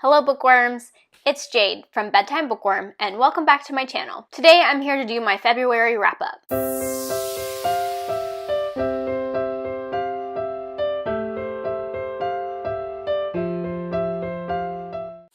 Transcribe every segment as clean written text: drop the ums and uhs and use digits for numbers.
Hello bookworms! It's Jade from Bedtime Bookworm, and welcome back to my channel. Today I'm here to do my February wrap-up.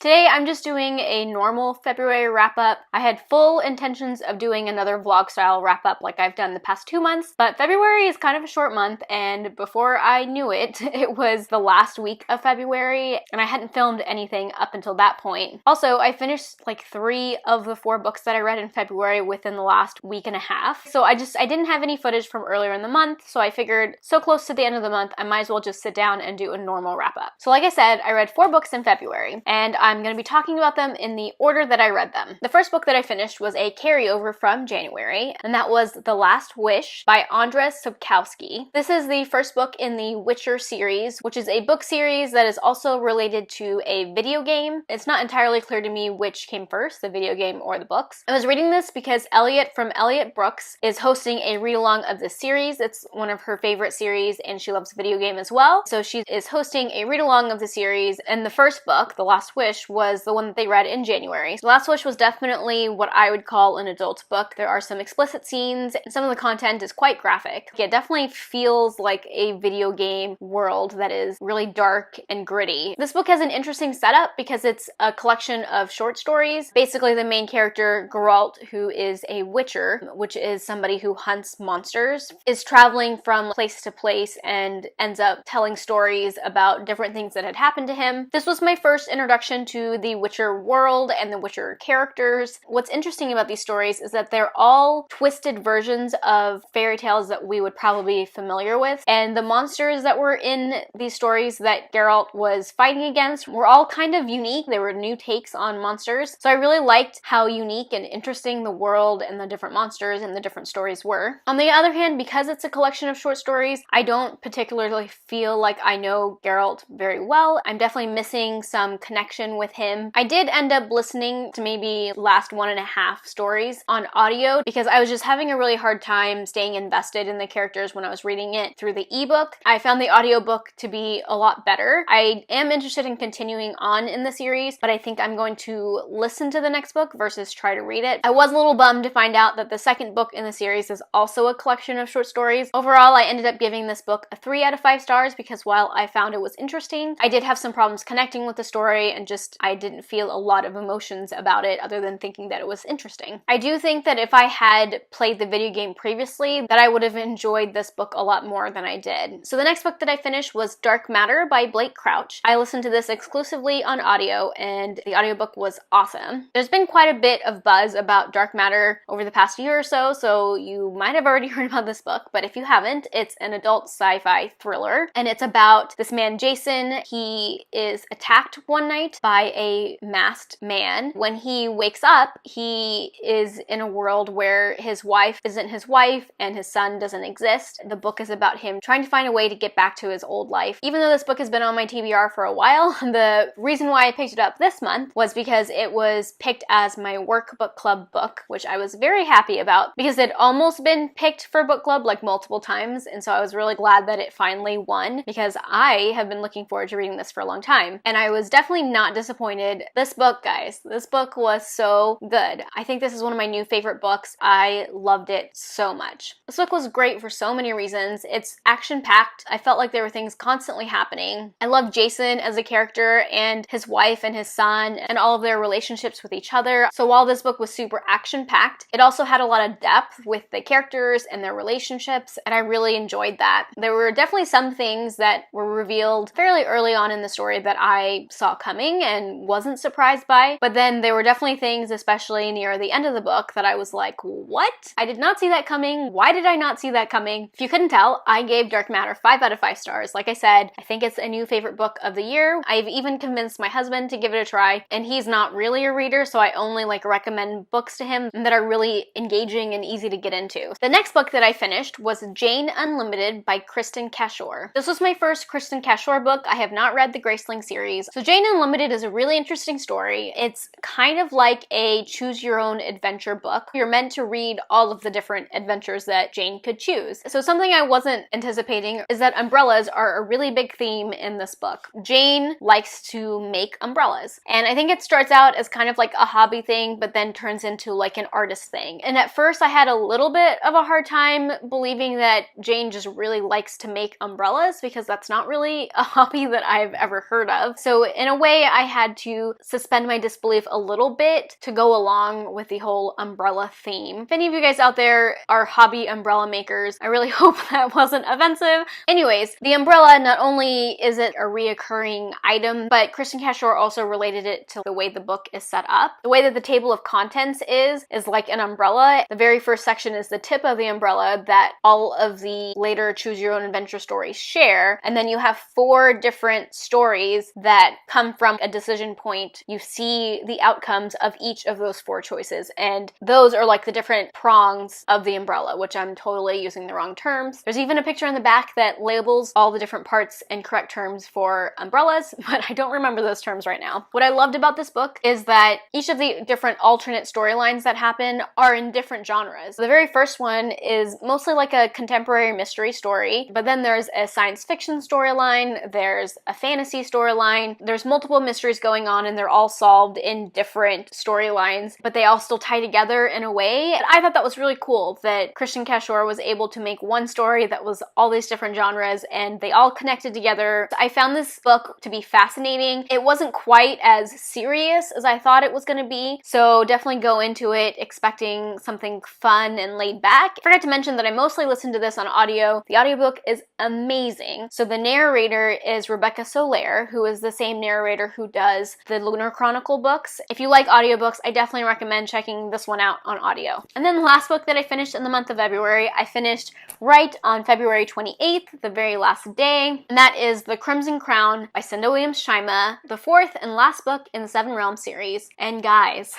Today I'm just doing a normal February wrap-up. I had full intentions of doing another vlog-style wrap-up like I've done the past 2 months, but February is kind of a short month, and before I knew it, it was the last week of February, and I hadn't filmed anything up until that point. Also, I finished like 3 of the 4 books that I read in February within the last week and a half, so I didn't have any footage from earlier in the month, so I figured so close to the end of the month, I might as well just sit down and do a normal wrap-up. So like I said, I read 4 books in February, and I'm going to be talking about them in the order that I read them. The first book that I finished was a carryover from January, and that was The Last Wish by Andrzej Sapkowski. This is the first book in the Witcher series, which is a book series that is also related to a video game. It's not entirely clear to me which came first, the video game or the books. I was reading this because Elliot from Elliot Brooks is hosting a read-along of this series. It's one of her favorite series, and she loves video game as well. So she is hosting a read-along of the series, and the first book, The Last Wish, was the one that they read in January. The Last Wish was definitely what I would call an adult book. There are some explicit scenes, and some of the content is quite graphic. It definitely feels like a video game world that is really dark and gritty. This book has an interesting setup because it's a collection of short stories. Basically, the main character, Geralt, who is a witcher, which is somebody who hunts monsters, is traveling from place to place and ends up telling stories about different things that had happened to him. This was my first introduction to the Witcher world and the Witcher characters. What's interesting about these stories is that they're all twisted versions of fairy tales that we would probably be familiar with, and the monsters that were in these stories that Geralt was fighting against were all kind of unique. They were new takes on monsters, so I really liked how unique and interesting the world and the different monsters and the different stories were. On the other hand, because it's a collection of short stories, I don't particularly feel like I know Geralt very well. I'm definitely missing some connection with him. I did end up listening to maybe last 1.5 stories on audio because I was just having a really hard time staying invested in the characters when I was reading it through the ebook. I found the audiobook to be a lot better. I am interested in continuing on in the series, but I think I'm going to listen to the next book versus try to read it. I was a little bummed to find out that the second book in the series is also a collection of short stories. Overall, I ended up giving this book a 3 out of 5 stars because while I found it was interesting, I did have some problems connecting with the story, and I didn't feel a lot of emotions about it other than thinking that it was interesting. I do think that if I had played the video game previously, that I would have enjoyed this book a lot more than I did. So the next book that I finished was Dark Matter by Blake Crouch. I listened to this exclusively on audio, and the audiobook was awesome. There's been quite a bit of buzz about Dark Matter over the past year or so, so you might have already heard about this book, but if you haven't, it's an adult sci-fi thriller, and it's about this man Jason. He is attacked one night by a masked man. When he wakes up, he is in a world where his wife isn't his wife and his son doesn't exist. The book is about him trying to find a way to get back to his old life. Even though this book has been on my TBR for a while, the reason why I picked it up this month was because it was picked as my work book club book, which I was very happy about because it had almost been picked for book club like multiple times, and so I was really glad that it finally won because I have been looking forward to reading this for a long time, and I was definitely not disappointed. This book, guys, this book was so good. I think this is one of my new favorite books. I loved it so much. This book was great for so many reasons. It's action-packed. I felt like there were things constantly happening. I love Jason as a character and his wife and his son and all of their relationships with each other. So while this book was super action-packed, it also had a lot of depth with the characters and their relationships, and I really enjoyed that. There were definitely some things that were revealed fairly early on in the story that I saw coming and wasn't surprised by, but then there were definitely things, especially near the end of the book, that I was like, what? I did not see that coming. Why did I not see that coming? If you couldn't tell, I gave Dark Matter 5 out of 5 stars. Like I said, I think it's a new favorite book of the year. I've even convinced my husband to give it a try, and he's not really a reader, so I only recommend books to him that are really engaging and easy to get into. The next book that I finished was Jane Unlimited by Kristin Cashore. This was my first Kristin Cashore book. I have not read the Graceling series. So Jane Unlimited is is a really interesting story. It's kind of like a choose your own adventure book. You're meant to read all of the different adventures that Jane could choose. So something I wasn't anticipating is that umbrellas are a really big theme in this book. Jane likes to make umbrellas, and I think it starts out as kind of like a hobby thing, but then turns into like an artist thing. And at first I had a little bit of a hard time believing that Jane just really likes to make umbrellas, because that's not really a hobby that I've ever heard of. So in a way, I had to suspend my disbelief a little bit to go along with the whole umbrella theme. If any of you guys out there are hobby umbrella makers, I really hope that wasn't offensive. Anyways, the umbrella, not only is it a reoccurring item, but Kristin Cashore also related it to the way the book is set up. The way that the table of contents is like an umbrella. The very first section is the tip of the umbrella that all of the later choose your own adventure stories share, and then you have 4 different stories that come from a decision point. You see the outcomes of each of those 4 choices, and those are like the different prongs of the umbrella, which I'm totally using the wrong terms. There's even a picture in the back that labels all the different parts and correct terms for umbrellas, but I don't remember those terms right now. What I loved about this book is that each of the different alternate storylines that happen are in different genres. The very first one is mostly like a contemporary mystery story, but then there's a science fiction storyline, there's a fantasy storyline, there's multiple mysteries going on, and they're all solved in different storylines, but they all still tie together in a way. And I thought that was really cool that Kristin Cashore was able to make one story that was all these different genres and they all connected together. I found this book to be fascinating. It wasn't quite as serious as I thought it was going to be, so definitely go into it expecting something fun and laid back. I forgot to mention that I mostly listened to this on audio. The audiobook is amazing. So the narrator is Rebecca Soler, who is the same narrator who does the Lunar Chronicle books. If you like audiobooks, I definitely recommend checking this one out on audio. And then the last book that I finished in the month of February, I finished right on February 28th, the very last day, and that is The Crimson Crown by Cinda Chima, the 4th and last book in the Seven Realms series. And guys,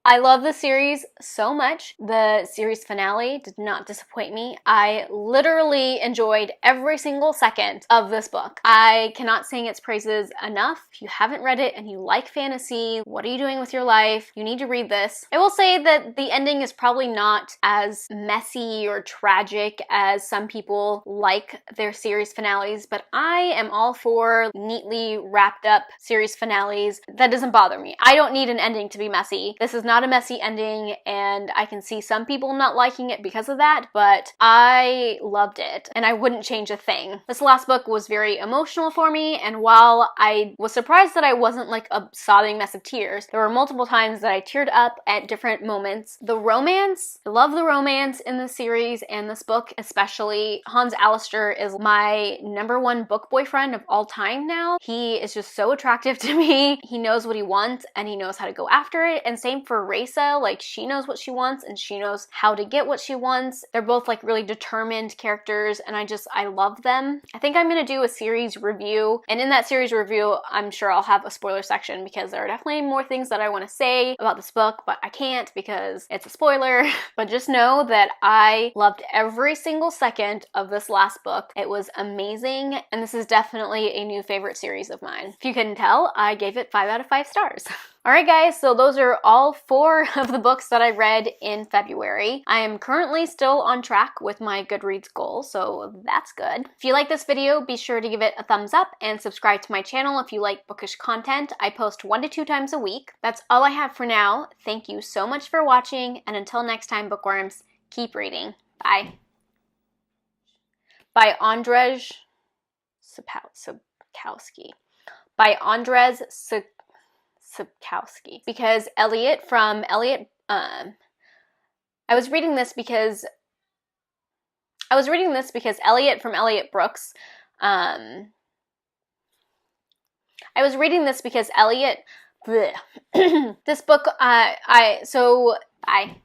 I love the series so much. The series finale did not disappoint me. I literally enjoyed every single second of this book. I cannot sing its praises enough. If you haven't read it and you like fantasy, what are you doing with your life? You need to read this. I will say that the ending is probably not as messy or tragic as some people like their series finales, but I am all for neatly wrapped up series finales. That doesn't bother me. I don't need an ending to be messy. This is not a messy ending, and I can see some people not liking it because of that, but I loved it, and I wouldn't change a thing. This last book was very emotional for me, and while I was surprised that I wasn't like a sobbing mess of tears, there were multiple times that I teared up at different moments. The romance, I love the romance in the series and this book especially. Hans Alistair is my #1 book boyfriend of all time now. He is just so attractive to me. He knows what he wants, and he knows how to go after it, and same for Raisa. Like, she knows what she wants and she knows how to get what she wants. They're both like really determined characters, and I love them. I think I'm gonna do a series review, and in that series review I'm sure I'll have a spoiler section because there are definitely more things that I want to say about this book, but I can't because it's a spoiler. But just know that I loved every single second of this last book. It was amazing, and this is definitely a new favorite series of mine. If you couldn't tell, I gave it 5 out of 5 stars. Alright guys, so those are all 4 of the books that I read in February. I am currently still on track with my Goodreads goal, so that's good. If you like this video, be sure to give it a thumbs up and subscribe to my channel if you like bookish content. I post 1 to 2 times a week. That's all I have for now. Thank you so much for watching, and until next time, bookworms, keep reading. Bye. By Andrzej Sapkowski. By Andrzej Sapkowski. Because Elliot from Elliot, I was reading this because Elliot from Elliot Brooks, I was reading this because Elliot, this book, bye.